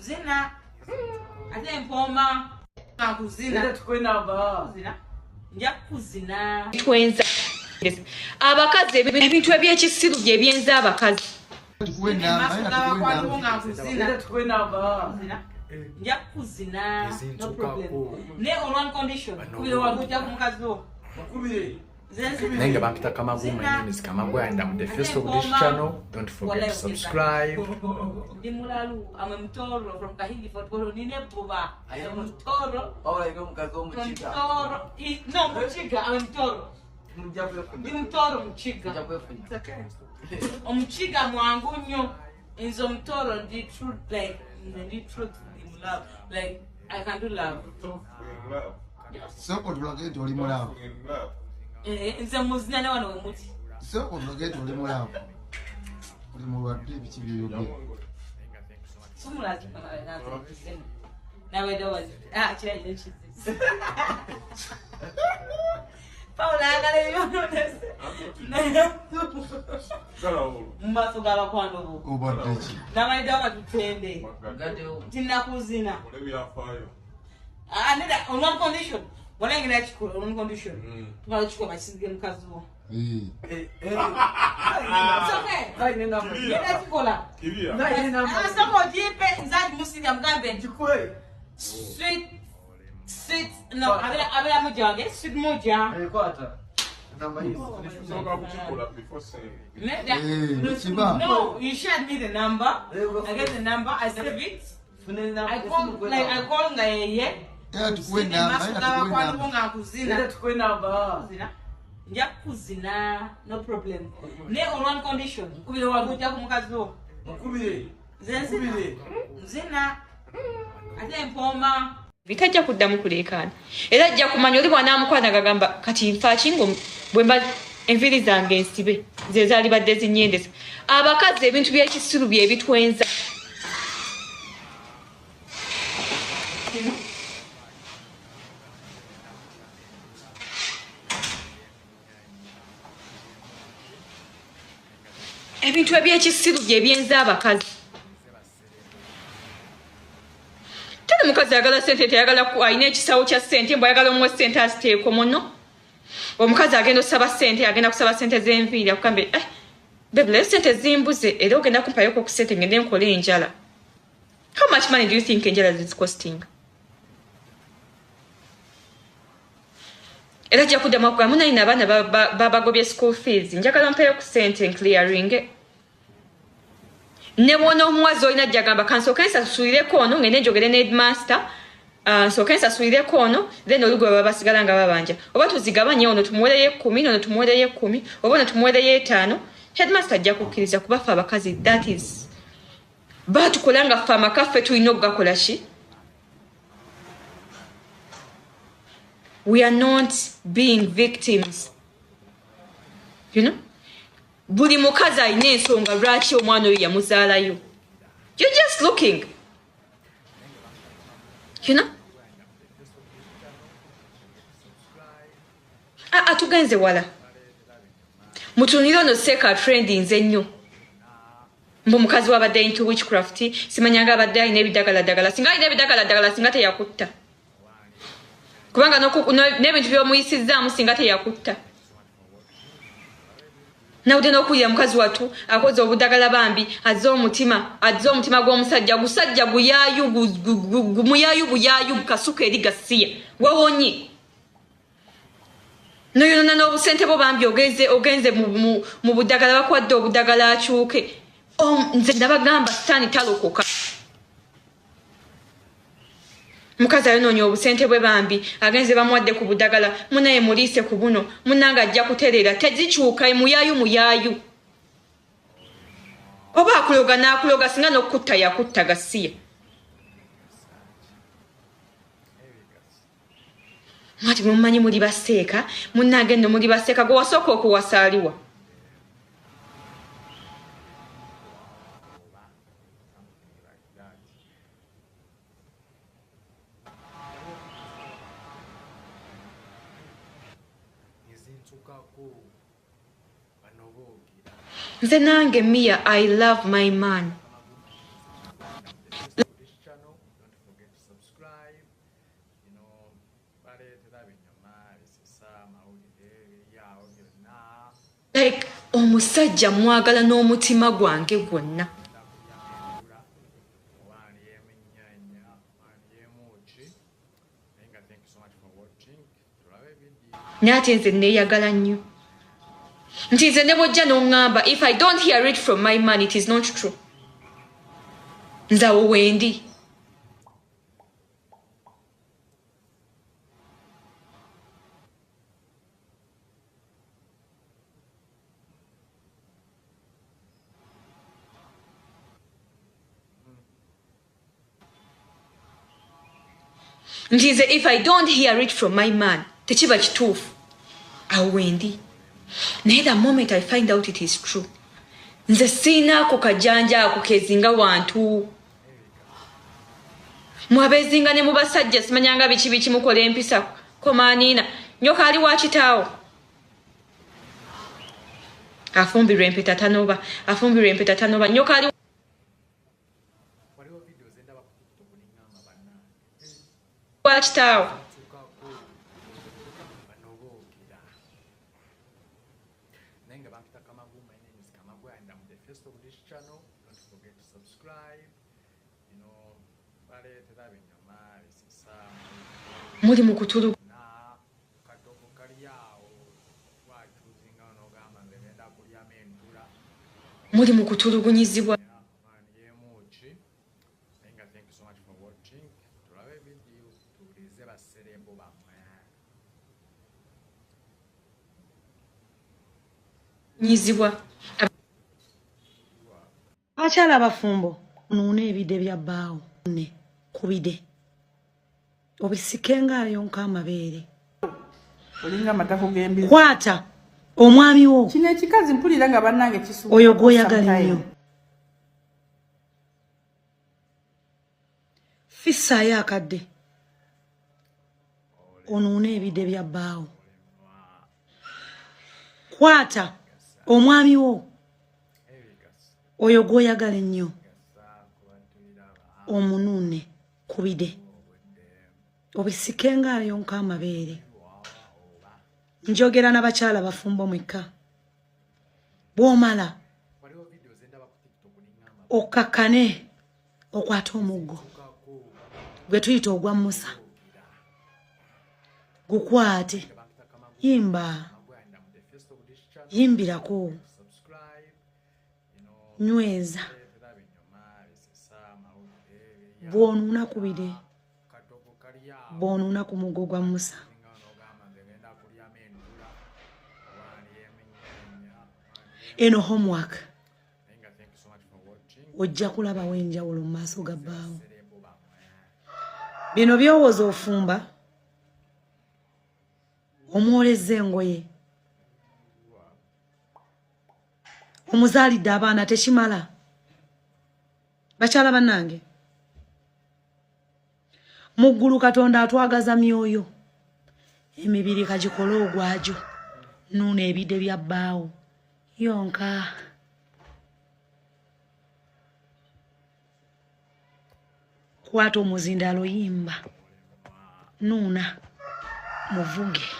Azina. Ate Mpoma. Kankuzzine. Azina. Njakuzina. Twenza. Abakazi ebintu ebyekisiru bye byenza abakazi. Njakuzina. No problem. Ne on one condition. Kubire wakuja ku Mukazzi wo. Nenga bampita Kamagu, my name is Kamagu and I'm the first of this channel. Don't forget to subscribe. Dimulalu, I'm Mtoro from Kahigi for Toro Nine Puba. I am Mtoro. Oh, I go Mukazzi. No, Muchiga, I'm Mtoro. Mtoro Muchiga. Muchiga Mwangunyo is Mtoro, the truth, like the truth in love. Like I can do love. So what will I get to him out? It's a Muslim one. So what will I get to him out? Remove a now I don't actually. Paula, I got it. Now I don't train. Kankuzzine. I need that on one condition. When I get to on one condition, to go my sister Mukazzi. It's okay. Let's go. I'm someone deep inside Muslim garden. Sweet, no, I will jog. Sweet moja. No, you shared me the number. I get the number. I save it. I call yeah. Njakuzina, no problem. Ne on one condition. Kubire wakuja ku Mukazzi wo. Zina. Ate Mpoma. Bitajja kuddamu kuleekaana. Era ajja kumanya oli bwana amukwana gagamba kati nfa kingo bwemba enviri zange ensibe. Ze zaali badde zinyendesa. Abakazi ebintu by'ekisiru bye bitwenza. Ebintu ebyekisiru bye byenza abakazi. Tene mukazi ayagala ssente teyagala ayina ekisawo kya ssente mbw ayagala omuwa ssente aziteeko muno. Omukazi agenda osaba ssente agenda kusaba ssente z'enviiri akugambe baby leero ssente zimbuze era ogenda kumpayoko ku ssente ngende nkola enjala. How much money do you think enjala is costing? Era ajja kuddamu okugamba munayina abaana babagobye school fees njagala mpayo ku ssente clearing. Ne bw'ona omuwazi olina ajja gamba kansooka nsasuulireko ono ngende njogere ne headmaster nsooka nsasuulireko ono then olugo baba basigala nga babanja oba tuzigabanye ono tumuwereyo 10 ono tumuwereyo 10 oba ono tumuwereyo 5 headmaster ajja kukkiriza kuba ffe abakazi that is batukola nga ffe amakaffe tulina okugakola ki. We are not being victims. You know? Buli mukazi alina ensonga lwaki omwana oyo yamuzaalayo. You're just looking. You know? Tugenze wala. Mutunire ono seeka trend nze nnyo. Mbu mukazi wabadde into witchcraft simanyanga abadde alina ebidagaladagala singa alina ebidagaladagala singa teyakutta. Kubanga n'ebintu by'omuyisizzaamu singa teyakutta. Nawudde n'okulira mukazi wattu akoze obudagala bambi azze omutima gw'omusajja gusajja gumuyaayu buyaayu kasuka eri gasiya wawonye noyonona n'obusente bwo bambi ogenze mu budagala bakwadde obudagala akyuke nze nabagamba sitaani talokoka. Mukazi ayonoonya obusente bwe bambi agenze bamuwadde ku budagala munaye muliise ku buno munanga ajja kutereera tezikyuka muyaayu oba akuloga n'akuloga singa n'okutta yakutta gasiya. Mwati mumanyi muli baseeka munange nno muli baseeka gwe wasooka okuwasaaliwa. Nze nange Mia, I love my man. subscribe. You know, baleetera binyuma bisisa amawulire ebiryawo byonna. Like omusajja mwagala n'omutima gwange gwonna. Nate nze neeyagala nnyo. Nti nze ne bw'ojja n'oŋŋamba, if I don't hear it from my man, it is not true. Nze awo wendi. Nti nze if I don't hear it from my man, tekiba kituufu. Awo wendi. Naye the moment I find out it is true, nze siinaako kajanja ako kezinga wantu. Mwabezinga ne mu basajja simanyanga biki mukola empisa. Komaaniina, nyoka ali wa kitaawo. Afumbirwa empeta tanoba. Nyoka ali wa kitaawo. Don't forget to subscribe. You know, baleetera binyuma bisisa Muli mu kutulu. katogo kali awo wakyuzinga n'ogamba nze ngenda kulyamu entula. Muli mu kutulugunyizibwa. Yemuki. Thank you so much for watching. Tulabe video tuwulize basserembo bammwe. Nyizibwa. Abakyala abafumbo nuuna ebide bya bbaawo ne kubide obisikengayo nk'amabeere olinga amatako g'embizi kwata omwami wo kino ekikazi mpulira nga bannange kisuubula oyo gw'oyagala ennyo fissaayo akadde onuuna ebide bya bbaawo kwata omwami wo oyo gw'oyagala ennyo omunuune kubide obisikengayo nk'amabeere njogera n'abakyala bafumbo mwekka bw'omala okakkane okwata omuggo gwe tuyita ogwa Musa gukwate yimbirako nyweza bw'onuuna kubide bw'onuuna ku muggo gwa Musa eno homework ojja kulabawo enjawulo mu maaso ga bbaawo bino byowooza ofumba omwolezza engoye omuzaalidde abaana tekimala bakyala bannange mu ggulu Katonda atwagaza myoyo emibiri kagikole ogwajo nuuna ebide bya bbaawo yonka kwata omuzindaalo yimba nuuna muvuge